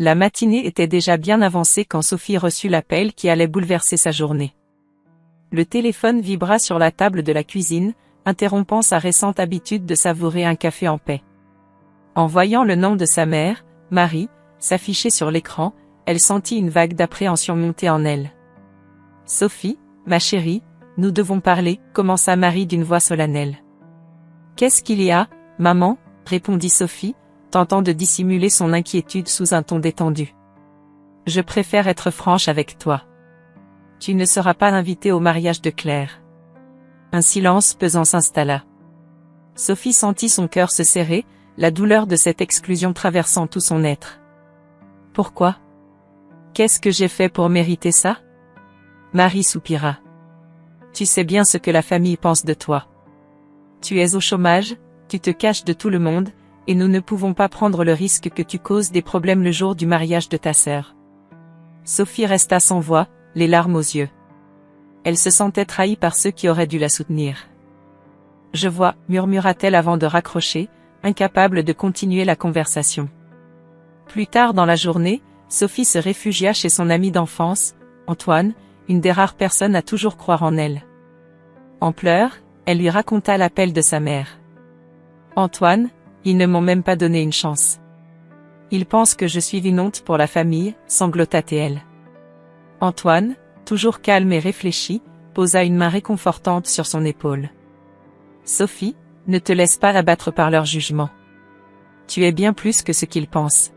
La matinée était déjà bien avancée quand Sophie reçut l'appel qui allait bouleverser sa journée. Le téléphone vibra sur la table de la cuisine, interrompant sa récente habitude de savourer un café en paix. En voyant le nom de sa mère, Marie, s'afficher sur l'écran, elle sentit une vague d'appréhension monter en elle. « Sophie, ma chérie, nous devons parler, » commença Marie d'une voix solennelle. « Qu'est-ce qu'il y a, maman ?» répondit Sophie, tentant de dissimuler son inquiétude sous un ton détendu. « Je préfère être franche avec toi. Tu ne seras pas invitée au mariage de Claire. » Un silence pesant s'installa. Sophie sentit son cœur se serrer, la douleur de cette exclusion traversant tout son être. « Pourquoi ? Qu'est-ce que j'ai fait pour mériter ça ? » Marie soupira. « Tu sais bien ce que la famille pense de toi. Tu es au chômage, tu te caches de tout le monde, et nous ne pouvons pas prendre le risque que tu causes des problèmes le jour du mariage de ta sœur. » Sophie resta sans voix, les larmes aux yeux. Elle se sentait trahie par ceux qui auraient dû la soutenir. « Je vois, » murmura-t-elle avant de raccrocher, incapable de continuer la conversation. Plus tard dans la journée, Sophie se réfugia chez son ami d'enfance, Antoine, une des rares personnes à toujours croire en elle. En pleurs, elle lui raconta l'appel de sa mère. « Antoine, ils ne m'ont même pas donné une chance. Ils pensent que je suis une honte pour la famille, » sanglota-t-elle. Antoine, toujours calme et réfléchi, posa une main réconfortante sur son épaule. « Sophie, ne te laisse pas abattre par leur jugement. Tu es bien plus que ce qu'ils pensent.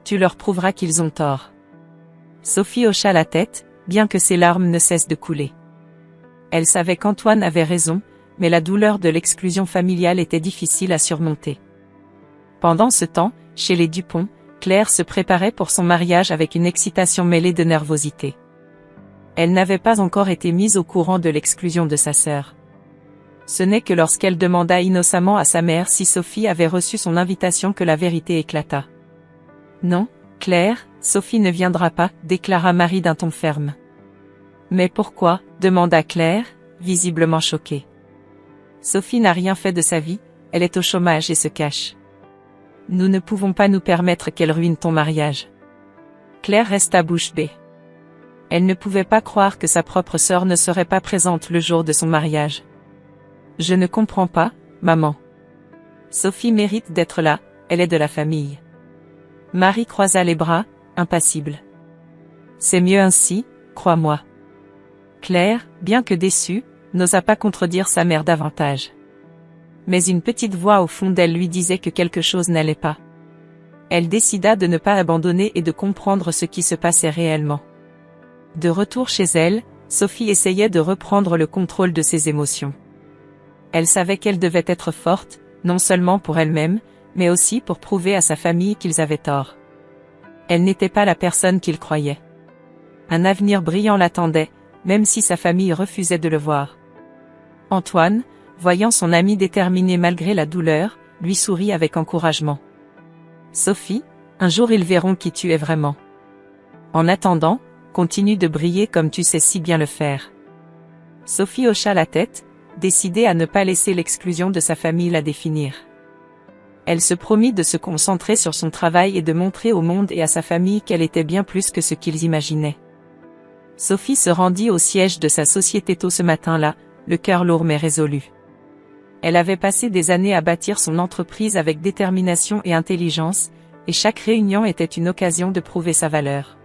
Tu leur prouveras qu'ils ont tort. » Sophie hocha la tête, bien que ses larmes ne cessent de couler. Elle savait qu'Antoine avait raison, mais la douleur de l'exclusion familiale était difficile à surmonter. Pendant ce temps, chez les Dupont, Claire se préparait pour son mariage avec une excitation mêlée de nervosité. Elle n'avait pas encore été mise au courant de l'exclusion de sa sœur. Ce n'est que lorsqu'elle demanda innocemment à sa mère si Sophie avait reçu son invitation que la vérité éclata. « Non, Claire, Sophie ne viendra pas, » déclara Marie d'un ton ferme. « Mais pourquoi ?» demanda Claire, visiblement choquée. « Sophie n'a rien fait de sa vie, elle est au chômage et se cache. Nous ne pouvons pas nous permettre qu'elle ruine ton mariage. » Claire resta bouche bée. Elle ne pouvait pas croire que sa propre sœur ne serait pas présente le jour de son mariage. « Je ne comprends pas, maman. Sophie mérite d'être là, elle est de la famille. » Marie croisa les bras, impassible. « C'est mieux ainsi, crois-moi. » Claire, bien que déçue, n'osa pas contredire sa mère davantage. Mais une petite voix au fond d'elle lui disait que quelque chose n'allait pas. Elle décida de ne pas abandonner et de comprendre ce qui se passait réellement. De retour chez elle, Sophie essayait de reprendre le contrôle de ses émotions. Elle savait qu'elle devait être forte, non seulement pour elle-même, mais aussi pour prouver à sa famille qu'ils avaient tort. Elle n'était pas la personne qu'ils croyaient. Un avenir brillant l'attendait, même si sa famille refusait de le voir. Antoine, voyant son ami déterminé malgré la douleur, lui sourit avec encouragement. « Sophie, un jour ils verront qui tu es vraiment. En attendant, continue de briller comme tu sais si bien le faire. » Sophie hocha la tête, décidée à ne pas laisser l'exclusion de sa famille la définir. Elle se promit de se concentrer sur son travail et de montrer au monde et à sa famille qu'elle était bien plus que ce qu'ils imaginaient. Sophie se rendit au siège de sa société tôt ce matin-là, le cœur lourd mais résolu. Elle avait passé des années à bâtir son entreprise avec détermination et intelligence, et chaque réunion était une occasion de prouver sa valeur.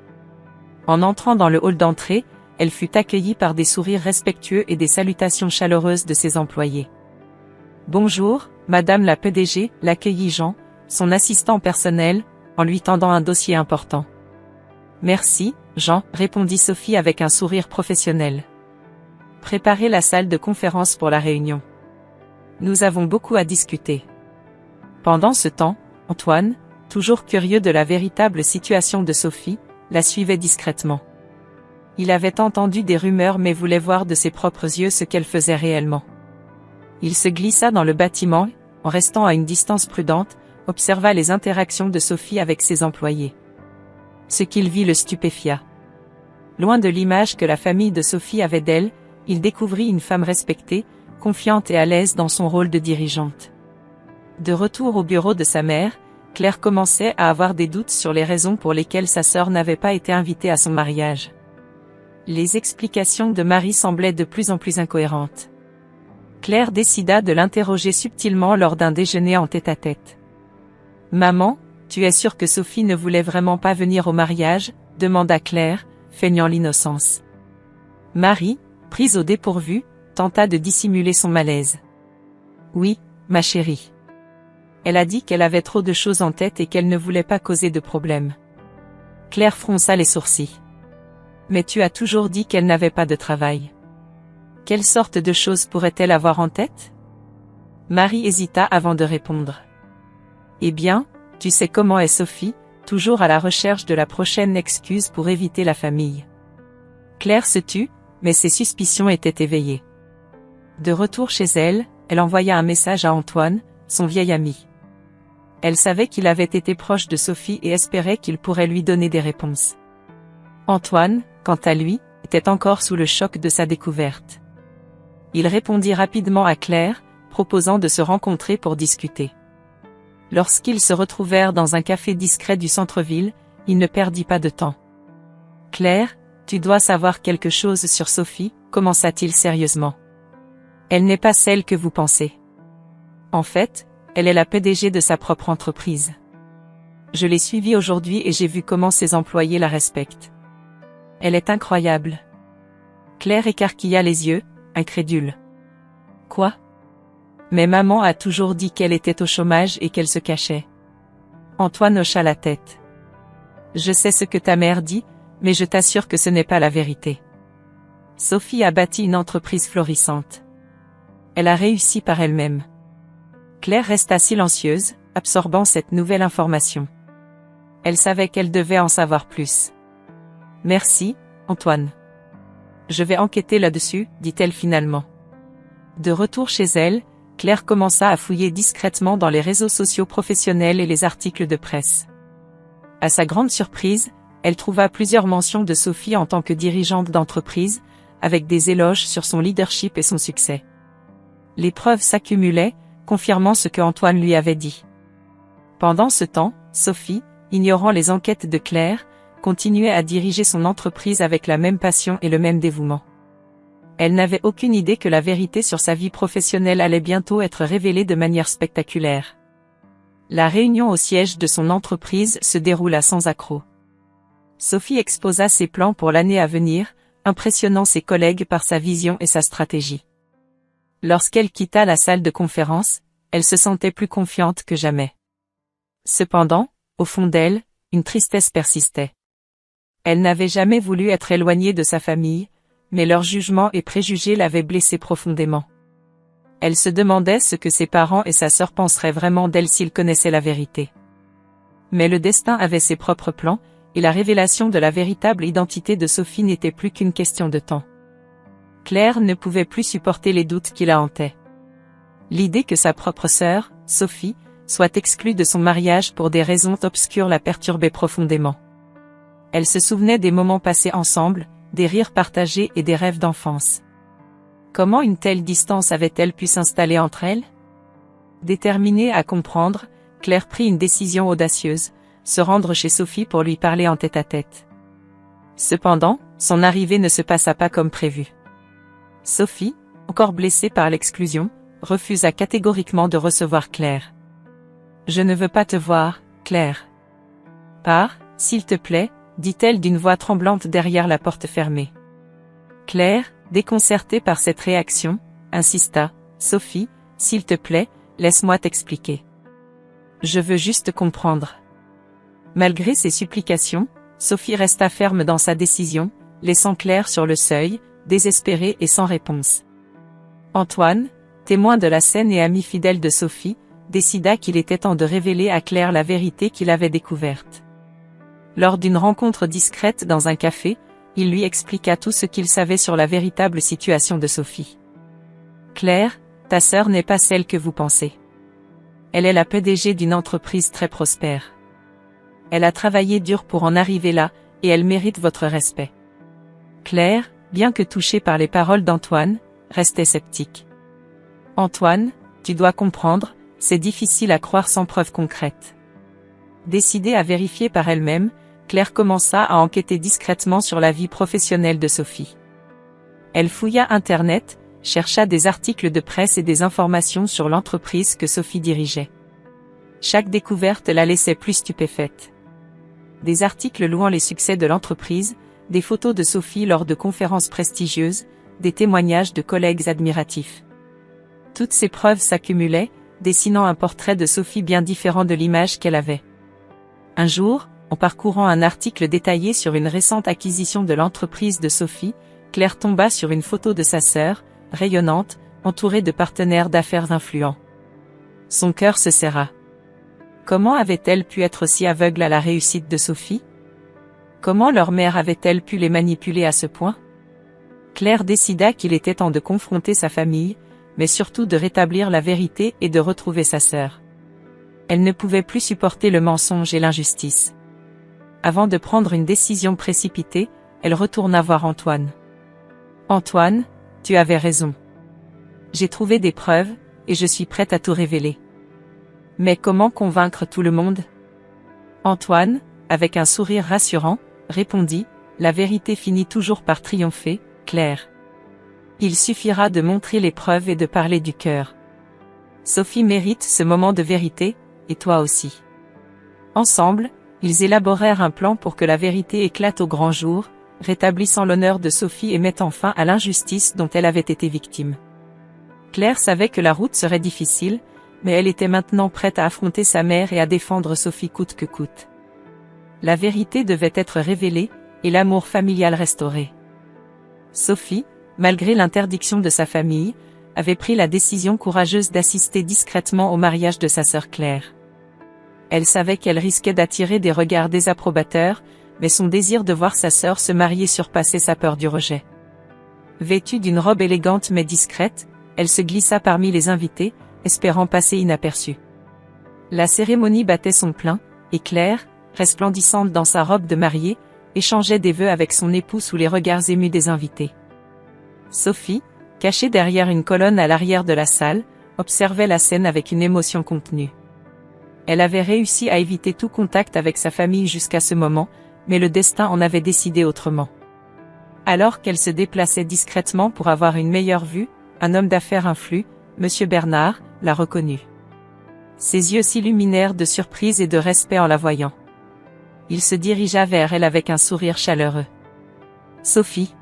En entrant dans le hall d'entrée, elle fut accueillie par des sourires respectueux et des salutations chaleureuses de ses employés. « Bonjour, Madame la PDG », l'accueillit Jean, son assistant personnel, en lui tendant un dossier important. « Merci, Jean », répondit Sophie avec un sourire professionnel. « Préparez la salle de conférence pour la réunion. Nous avons beaucoup à discuter. » Pendant ce temps, Antoine, toujours curieux de la véritable situation de Sophie, la suivait discrètement. Il avait entendu des rumeurs mais voulait voir de ses propres yeux ce qu'elle faisait réellement. Il se glissa dans le bâtiment, en restant à une distance prudente, observa les interactions de Sophie avec ses employés. Ce qu'il vit le stupéfia. Loin de l'image que la famille de Sophie avait d'elle, il découvrit une femme respectée, confiante et à l'aise dans son rôle de dirigeante. De retour au bureau de sa mère, Claire commençait à avoir des doutes sur les raisons pour lesquelles sa sœur n'avait pas été invitée à son mariage. Les explications de Marie semblaient de plus en plus incohérentes. Claire décida de l'interroger subtilement lors d'un déjeuner en tête-à-tête. « Maman, tu es sûre que Sophie ne voulait vraiment pas venir au mariage ?» demanda Claire, feignant l'innocence. Marie, prise au dépourvu, tenta de dissimuler son malaise. « Oui, ma chérie. Elle a dit qu'elle avait trop de choses en tête et qu'elle ne voulait pas causer de problème. » Claire fronça les sourcils. « Mais tu as toujours dit qu'elle n'avait pas de travail. Quelle sorte de choses pourrait-elle avoir en tête ?» Marie hésita avant de répondre. « Eh bien, tu sais comment est Sophie, toujours à la recherche de la prochaine excuse pour éviter la famille. » Claire se tut, mais ses suspicions étaient éveillées. De retour chez elle, elle envoya un message à Antoine, son vieil ami. Elle savait qu'il avait été proche de Sophie et espérait qu'il pourrait lui donner des réponses. Antoine, quant à lui, était encore sous le choc de sa découverte. Il répondit rapidement à Claire, proposant de se rencontrer pour discuter. Lorsqu'ils se retrouvèrent dans un café discret du centre-ville, il ne perdit pas de temps. « Claire, tu dois savoir quelque chose sur Sophie, » commença-t-il sérieusement. « Elle n'est pas celle que vous pensez. En fait, elle est la PDG de sa propre entreprise. Je l'ai suivie aujourd'hui et j'ai vu comment ses employés la respectent. Elle est incroyable. » Claire écarquilla les yeux, incrédule. « Quoi ? Mais maman a toujours dit qu'elle était au chômage et qu'elle se cachait. » Antoine hocha la tête. « Je sais ce que ta mère dit, mais je t'assure que ce n'est pas la vérité. Sophie a bâti une entreprise florissante. Elle a réussi par elle-même. » Claire resta silencieuse, absorbant cette nouvelle information. Elle savait qu'elle devait en savoir plus. « Merci, Antoine. Je vais enquêter là-dessus, dit-elle finalement. De retour chez elle, Claire commença à fouiller discrètement dans les réseaux sociaux professionnels et les articles de presse. À sa grande surprise, elle trouva plusieurs mentions de Sophie en tant que dirigeante d'entreprise, avec des éloges sur son leadership et son succès. Les preuves s'accumulaient, confirmant ce que Antoine lui avait dit. Pendant ce temps, Sophie, ignorant les enquêtes de Claire, continuait à diriger son entreprise avec la même passion et le même dévouement. Elle n'avait aucune idée que la vérité sur sa vie professionnelle allait bientôt être révélée de manière spectaculaire. La réunion au siège de son entreprise se déroula sans accroc. Sophie exposa ses plans pour l'année à venir, impressionnant ses collègues par sa vision et sa stratégie. Lorsqu'elle quitta la salle de conférence, elle se sentait plus confiante que jamais. Cependant, au fond d'elle, une tristesse persistait. Elle n'avait jamais voulu être éloignée de sa famille, mais leurs jugements et préjugés l'avaient blessée profondément. Elle se demandait ce que ses parents et sa sœur penseraient vraiment d'elle s'ils connaissaient la vérité. Mais le destin avait ses propres plans, et la révélation de la véritable identité de Sophie n'était plus qu'une question de temps. Claire ne pouvait plus supporter les doutes qui la hantaient. L'idée que sa propre sœur, Sophie, soit exclue de son mariage pour des raisons obscures la perturbait profondément. Elle se souvenait des moments passés ensemble, des rires partagés et des rêves d'enfance. Comment une telle distance avait-elle pu s'installer entre elles? Déterminée à comprendre, Claire prit une décision audacieuse, se rendre chez Sophie pour lui parler en tête-à-tête. Cependant, son arrivée ne se passa pas comme prévu. Sophie, encore blessée par l'exclusion, refusa catégoriquement de recevoir Claire. « Je ne veux pas te voir, Claire. »« Pars, s'il te plaît, » dit-elle d'une voix tremblante derrière la porte fermée. Claire, déconcertée par cette réaction, insista. « Sophie, s'il te plaît, laisse-moi t'expliquer. Je veux juste comprendre. » Malgré ses supplications, Sophie resta ferme dans sa décision, laissant Claire sur le seuil, désespérée et sans réponse. Antoine, témoin de la scène et ami fidèle de Sophie, décida qu'il était temps de révéler à Claire la vérité qu'il avait découverte. Lors d'une rencontre discrète dans un café, il lui expliqua tout ce qu'il savait sur la véritable situation de Sophie. « Claire, ta sœur n'est pas celle que vous pensez. Elle est la PDG d'une entreprise très prospère. Elle a travaillé dur pour en arriver là, et elle mérite votre respect. » Claire, bien que touchée par les paroles d'Antoine, restait sceptique. « Antoine, tu dois comprendre, c'est difficile à croire sans preuve concrète. Décidée à vérifier par elle-même, Claire commença à enquêter discrètement sur la vie professionnelle de Sophie. Elle fouilla Internet, chercha des articles de presse et des informations sur l'entreprise que Sophie dirigeait. Chaque découverte la laissait plus stupéfaite. Des articles louant les succès de l'entreprise, des photos de Sophie lors de conférences prestigieuses, des témoignages de collègues admiratifs. Toutes ces preuves s'accumulaient, dessinant un portrait de Sophie bien différent de l'image qu'elle avait. Un jour, en parcourant un article détaillé sur une récente acquisition de l'entreprise de Sophie, Claire tomba sur une photo de sa sœur, rayonnante, entourée de partenaires d'affaires influents. Son cœur se serra. Comment avait-elle pu être aussi aveugle à la réussite de Sophie? Comment leur mère avait-elle pu les manipuler à ce point? Claire décida qu'il était temps de confronter sa famille, mais surtout de rétablir la vérité et de retrouver sa sœur. Elle ne pouvait plus supporter le mensonge et l'injustice. Avant de prendre une décision précipitée, elle retourna voir Antoine. « Antoine, tu avais raison. J'ai trouvé des preuves, et je suis prête à tout révéler. Mais comment convaincre tout le monde ?» Antoine, avec un sourire rassurant, répondit, « La vérité finit toujours par triompher, Claire. Il suffira de montrer les preuves et de parler du cœur. Sophie mérite ce moment de vérité, et toi aussi. » Ensemble, ils élaborèrent un plan pour que la vérité éclate au grand jour, rétablissant l'honneur de Sophie et mettant fin à l'injustice dont elle avait été victime. Claire savait que la route serait difficile, mais elle était maintenant prête à affronter sa mère et à défendre Sophie coûte que coûte. La vérité devait être révélée, et l'amour familial restauré. Sophie, malgré l'interdiction de sa famille, avait pris la décision courageuse d'assister discrètement au mariage de sa sœur Claire. Elle savait qu'elle risquait d'attirer des regards désapprobateurs, mais son désir de voir sa sœur se marier surpassait sa peur du rejet. Vêtue d'une robe élégante mais discrète, elle se glissa parmi les invités, espérant passer inaperçue. La cérémonie battait son plein, et Claire, resplendissante dans sa robe de mariée, échangeait des vœux avec son époux sous les regards émus des invités. Sophie, cachée derrière une colonne à l'arrière de la salle, observait la scène avec une émotion contenue. Elle avait réussi à éviter tout contact avec sa famille jusqu'à ce moment, mais le destin en avait décidé autrement. Alors qu'elle se déplaçait discrètement pour avoir une meilleure vue, un homme d'affaires influe, M. Bernard, la reconnut. Ses yeux s'illuminèrent de surprise et de respect en la voyant. Il se dirigea vers elle avec un sourire chaleureux. « Sophie.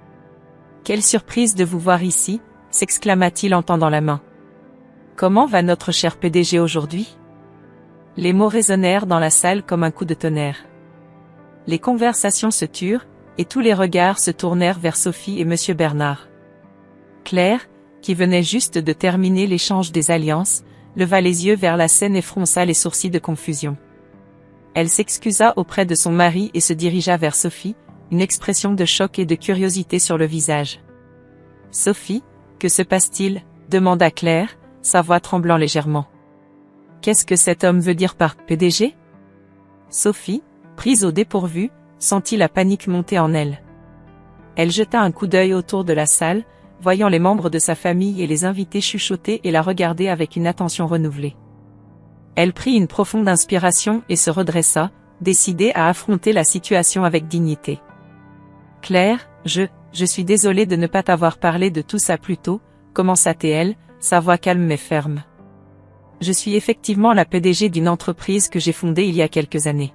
Quelle surprise de vous voir ici !» s'exclama-t-il en tendant la main. « Comment va notre cher PDG aujourd'hui ?» Les mots résonnèrent dans la salle comme un coup de tonnerre. Les conversations se turent, et tous les regards se tournèrent vers Sophie et M. Bernard. Claire, qui venait juste de terminer l'échange des alliances, leva les yeux vers la scène et fronça les sourcils de confusion. Elle s'excusa auprès de son mari et se dirigea vers Sophie, une expression de choc et de curiosité sur le visage. « Sophie, que se passe-t-il » demanda Claire, sa voix tremblant légèrement. « Qu'est-ce que cet homme veut dire par PDG » Sophie, prise au dépourvu, sentit la panique monter en elle. Elle jeta un coup d'œil autour de la salle, voyant les membres de sa famille et les invités chuchoter et la regarder avec une attention renouvelée. Elle prit une profonde inspiration et se redressa, décidée à affronter la situation avec dignité. « Claire, je suis désolée de ne pas t'avoir parlé de tout ça plus tôt » commença-t-elle, sa voix calme mais ferme. « Je suis effectivement la PDG d'une entreprise que j'ai fondée il y a quelques années.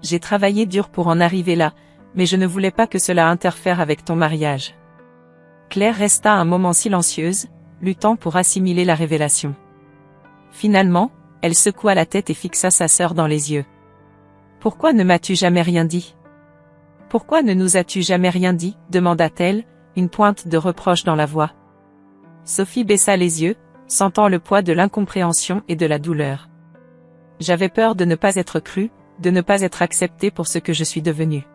J'ai travaillé dur pour en arriver là, mais je ne voulais pas que cela interfère avec ton mariage. » Claire resta un moment silencieuse, luttant pour assimiler la révélation. Finalement, elle secoua la tête et fixa sa sœur dans les yeux. « Pourquoi ne m'as-tu jamais rien dit ? Pourquoi ne nous as-tu jamais rien dit ?» demanda-t-elle, une pointe de reproche dans la voix. Sophie baissa les yeux, sentant le poids de l'incompréhension et de la douleur. « J'avais peur de ne pas être crue, de ne pas être acceptée pour ce que je suis devenue.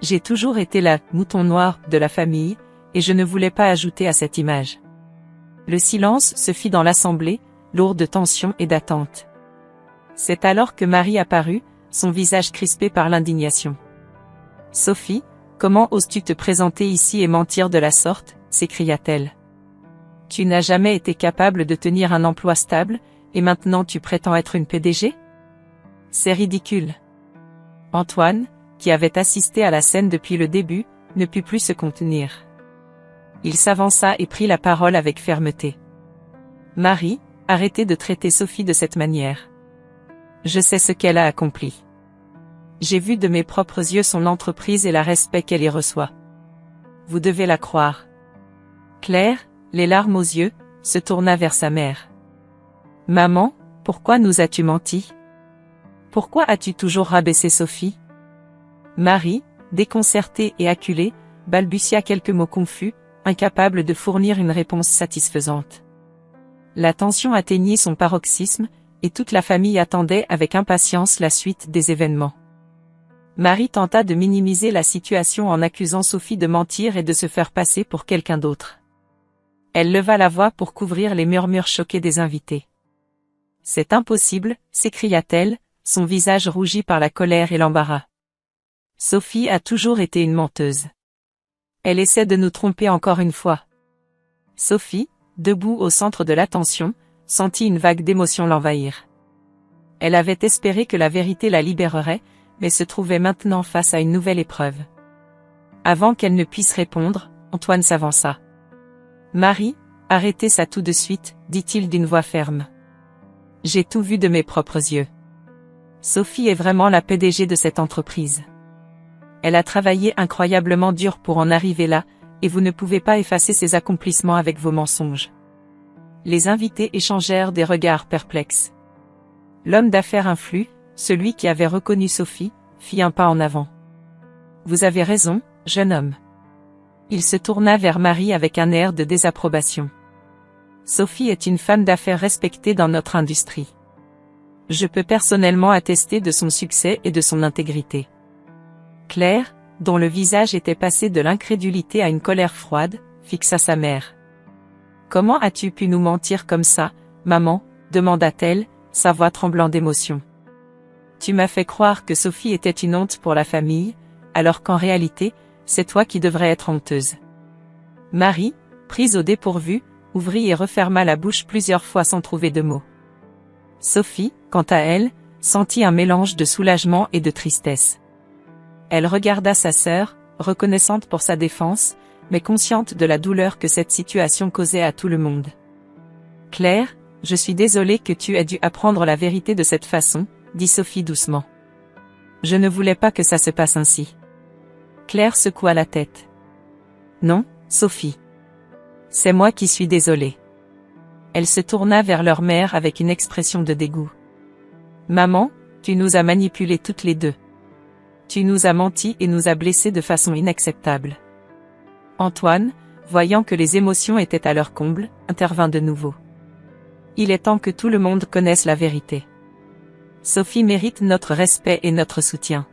J'ai toujours été la « mouton noir » de la famille, et je ne voulais pas ajouter à cette image. » Le silence se fit dans l'assemblée, lourd de tension et d'attente. C'est alors que Marie apparut, son visage crispé par l'indignation. « Sophie, comment oses-tu te présenter ici et mentir de la sorte ?» s'écria-t-elle. « Tu n'as jamais été capable de tenir un emploi stable, et maintenant tu prétends être une PDG ? C'est ridicule. Antoine, qui avait assisté à la scène depuis le début, ne put plus se contenir. Il s'avança et prit la parole avec fermeté. Marie, arrêtez de traiter Sophie de cette manière. Je sais ce qu'elle a accompli. J'ai vu de mes propres yeux son entreprise et le respect qu'elle y reçoit. Vous devez la croire. Claire, les larmes aux yeux, se tourna vers sa mère. Maman, pourquoi nous as-tu menti? Pourquoi as-tu toujours rabaissé Sophie? Marie, déconcertée et acculée, balbutia quelques mots confus, incapable de fournir une réponse satisfaisante. La tension atteignit son paroxysme, et toute la famille attendait avec impatience la suite des événements. Marie tenta de minimiser la situation en accusant Sophie de mentir et de se faire passer pour quelqu'un d'autre. Elle leva la voix pour couvrir les murmures choqués des invités. C'est impossible, s'écria-t-elle, son visage rougi par la colère et l'embarras. Sophie a toujours été une menteuse. Elle essaie de nous tromper encore une fois. Sophie, debout au centre de l'attention, sentit une vague d'émotion l'envahir. Elle avait espéré que la vérité la libérerait, mais se trouvait maintenant face à une nouvelle épreuve. Avant qu'elle ne puisse répondre, Antoine s'avança. Marie, arrêtez ça tout de suite, dit-il d'une voix ferme. J'ai tout vu de mes propres yeux. Sophie est vraiment la PDG de cette entreprise. Elle a travaillé incroyablement dur pour en arriver là, et vous ne pouvez pas effacer ses accomplissements avec vos mensonges. Les invités échangèrent des regards perplexes. L'homme d'affaires influe, celui qui avait reconnu Sophie, fit un pas en avant. Vous avez raison, jeune homme. Il se tourna vers Marie avec un air de désapprobation. Sophie est une femme d'affaires respectée dans notre industrie. Je peux personnellement attester de son succès et de son intégrité. Claire, dont le visage était passé de l'incrédulité à une colère froide, fixa sa mère. Comment as-tu pu nous mentir comme ça, maman, demanda-t-elle, sa voix tremblant d'émotion. Tu m'as fait croire que Sophie était une honte pour la famille, alors qu'en réalité, c'est toi qui devrais être honteuse. Marie, prise au dépourvu, ouvrit et referma la bouche plusieurs fois sans trouver de mots. Sophie, quant à elle, sentit un mélange de soulagement et de tristesse. Elle regarda sa sœur, reconnaissante pour sa défense, mais consciente de la douleur que cette situation causait à tout le monde. Claire, je suis désolée que tu aies dû apprendre la vérité de cette façon, dit Sophie doucement. Je ne voulais pas que ça se passe ainsi. Claire secoua la tête. Non, Sophie. C'est moi qui suis désolée. Elle se tourna vers leur mère avec une expression de dégoût. Maman, tu nous as manipulés toutes les deux. Tu nous as menti et nous as blessés de façon inacceptable. Antoine, voyant que les émotions étaient à leur comble, intervint de nouveau. Il est temps que tout le monde connaisse la vérité. Sophie mérite notre respect et notre soutien.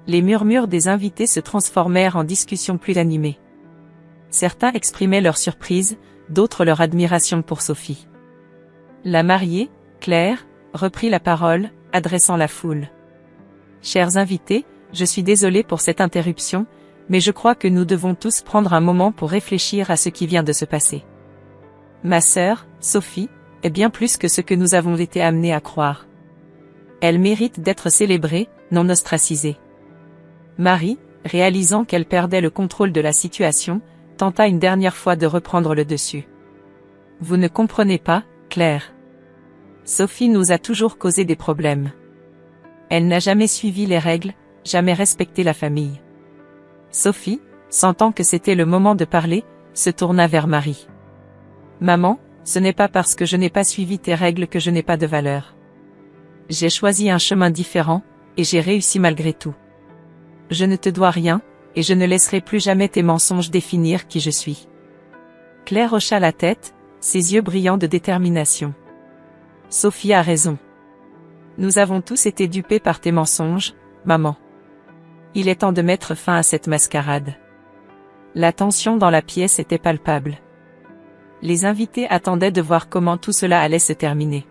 Les murmures des invités se transformèrent en discussions plus animées. Certains exprimaient leur surprise, d'autres leur admiration pour Sophie. La mariée, Claire, reprit la parole, adressant la foule. Chers invités, je suis désolée pour cette interruption, mais je crois que nous devons tous prendre un moment pour réfléchir à ce qui vient de se passer. Ma sœur, Sophie, est bien plus que ce que nous avons été amenés à croire. Elle mérite d'être célébrée, non ostracisée. Marie, réalisant qu'elle perdait le contrôle de la situation, tenta une dernière fois de reprendre le dessus. Vous ne comprenez pas, Claire. Sophie nous a toujours causé des problèmes. Elle n'a jamais suivi les règles, jamais respecté la famille. Sophie, sentant que c'était le moment de parler, se tourna vers Marie. Maman, ce n'est pas parce que je n'ai pas suivi tes règles que je n'ai pas de valeur. J'ai choisi un chemin différent, et j'ai réussi malgré tout. Je ne te dois rien, et je ne laisserai plus jamais tes mensonges définir qui je suis. Claire hocha la tête, ses yeux brillants de détermination. Sophie a raison. Nous avons tous été dupés par tes mensonges, maman. Il est temps de mettre fin à cette mascarade. La tension dans la pièce était palpable. Les invités attendaient de voir comment tout cela allait se terminer.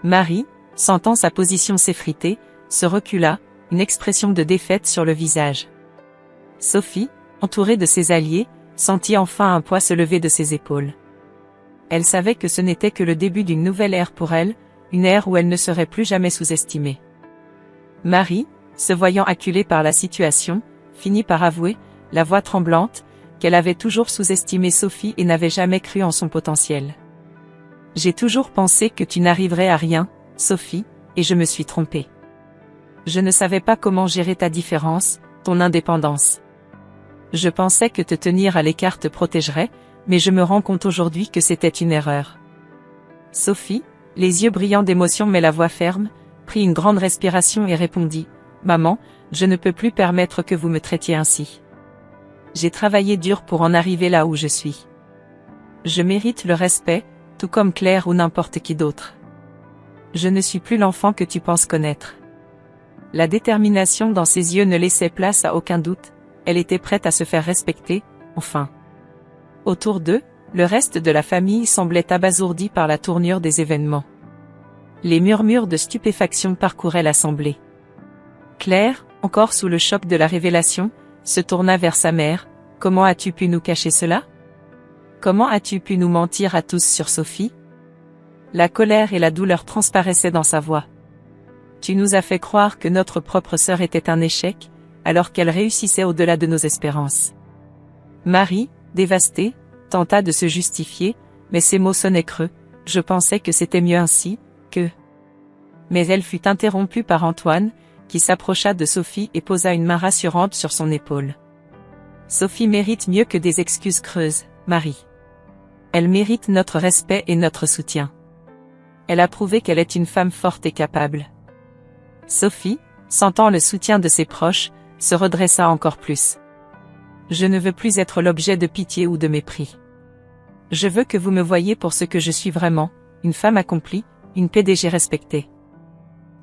Marie, sentant sa position s'effriter, se recula, une expression de défaite sur le visage. Sophie, entourée de ses alliés, sentit enfin un poids se lever de ses épaules. Elle savait que ce n'était que le début d'une nouvelle ère pour elle, une ère où elle ne serait plus jamais sous-estimée. Marie, se voyant acculée par la situation, finit par avouer, la voix tremblante, qu'elle avait toujours sous-estimé Sophie et n'avait jamais cru en son potentiel. J'ai toujours pensé que tu n'arriverais à rien, Sophie, et je me suis trompée. Je ne savais pas comment gérer ta différence, ton indépendance. Je pensais que te tenir à l'écart te protégerait, mais je me rends compte aujourd'hui que c'était une erreur. Sophie, les yeux brillants d'émotion mais la voix ferme, prit une grande respiration et répondit, « Maman, je ne peux plus permettre que vous me traitiez ainsi. J'ai travaillé dur pour en arriver là où je suis. Je mérite le respect, tout comme Claire ou n'importe qui d'autre. Je ne suis plus l'enfant que tu penses connaître. » La détermination dans ses yeux ne laissait place à aucun doute, elle était prête à se faire respecter, enfin. Autour d'eux, le reste de la famille semblait abasourdi par la tournure des événements. Les murmures de stupéfaction parcouraient l'assemblée. Claire, encore sous le choc de la révélation, se tourna vers sa mère. « Comment as-tu pu nous cacher cela? Comment as-tu pu nous mentir à tous sur Sophie ?» La colère et la douleur transparaissaient dans sa voix. « Tu nous as fait croire que notre propre sœur était un échec, alors qu'elle réussissait au-delà de nos espérances. » Marie, dévastée, tenta de se justifier, mais ses mots sonnaient creux. « Je pensais que c'était mieux ainsi, que... » Mais elle fut interrompue par Antoine, qui s'approcha de Sophie et posa une main rassurante sur son épaule. « Sophie mérite mieux que des excuses creuses, Marie. Elle mérite notre respect et notre soutien. Elle a prouvé qu'elle est une femme forte et capable. » Sophie, sentant le soutien de ses proches, se redressa encore plus. « Je ne veux plus être l'objet de pitié ou de mépris. Je veux que vous me voyiez pour ce que je suis vraiment, une femme accomplie, une PDG respectée.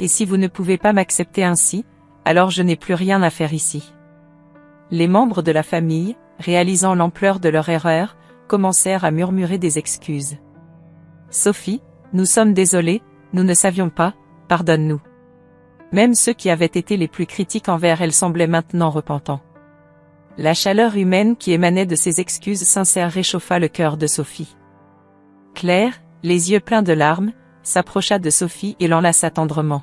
Et si vous ne pouvez pas m'accepter ainsi, alors je n'ai plus rien à faire ici. » Les membres de la famille, réalisant l'ampleur de leur erreur, commencèrent à murmurer des excuses. « Sophie, nous sommes désolés, nous ne savions pas, pardonne-nous. » Même ceux qui avaient été les plus critiques envers elle semblaient maintenant repentants. La chaleur humaine qui émanait de ces excuses sincères réchauffa le cœur de Sophie. Claire, les yeux pleins de larmes, s'approcha de Sophie et l'enlaça tendrement.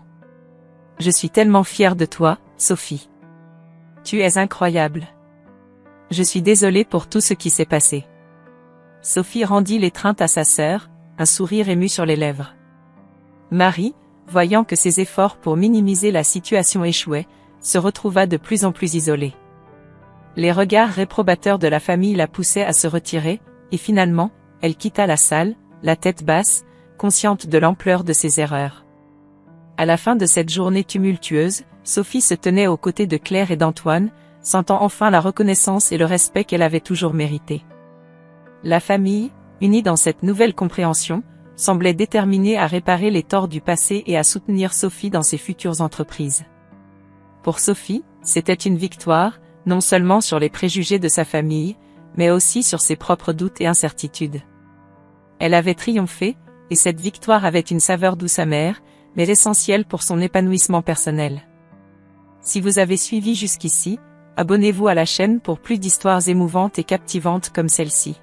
« Je suis tellement fière de toi, Sophie. Tu es incroyable. Je suis désolée pour tout ce qui s'est passé. » Sophie rendit l'étreinte à sa sœur, un sourire ému sur les lèvres. Marie, voyant que ses efforts pour minimiser la situation échouaient, se retrouva de plus en plus isolée. Les regards réprobateurs de la famille la poussaient à se retirer, et finalement, elle quitta la salle, la tête basse, consciente de l'ampleur de ses erreurs. À la fin de cette journée tumultueuse, Sophie se tenait aux côtés de Claire et d'Antoine, sentant enfin la reconnaissance et le respect qu'elle avait toujours mérité. La famille, unie dans cette nouvelle compréhension, semblait déterminée à réparer les torts du passé et à soutenir Sophie dans ses futures entreprises. Pour Sophie, c'était une victoire, non seulement sur les préjugés de sa famille, mais aussi sur ses propres doutes et incertitudes. Elle avait triomphé, et cette victoire avait une saveur douce amère, mais essentielle pour son épanouissement personnel. Si vous avez suivi jusqu'ici, abonnez-vous à la chaîne pour plus d'histoires émouvantes et captivantes comme celle-ci.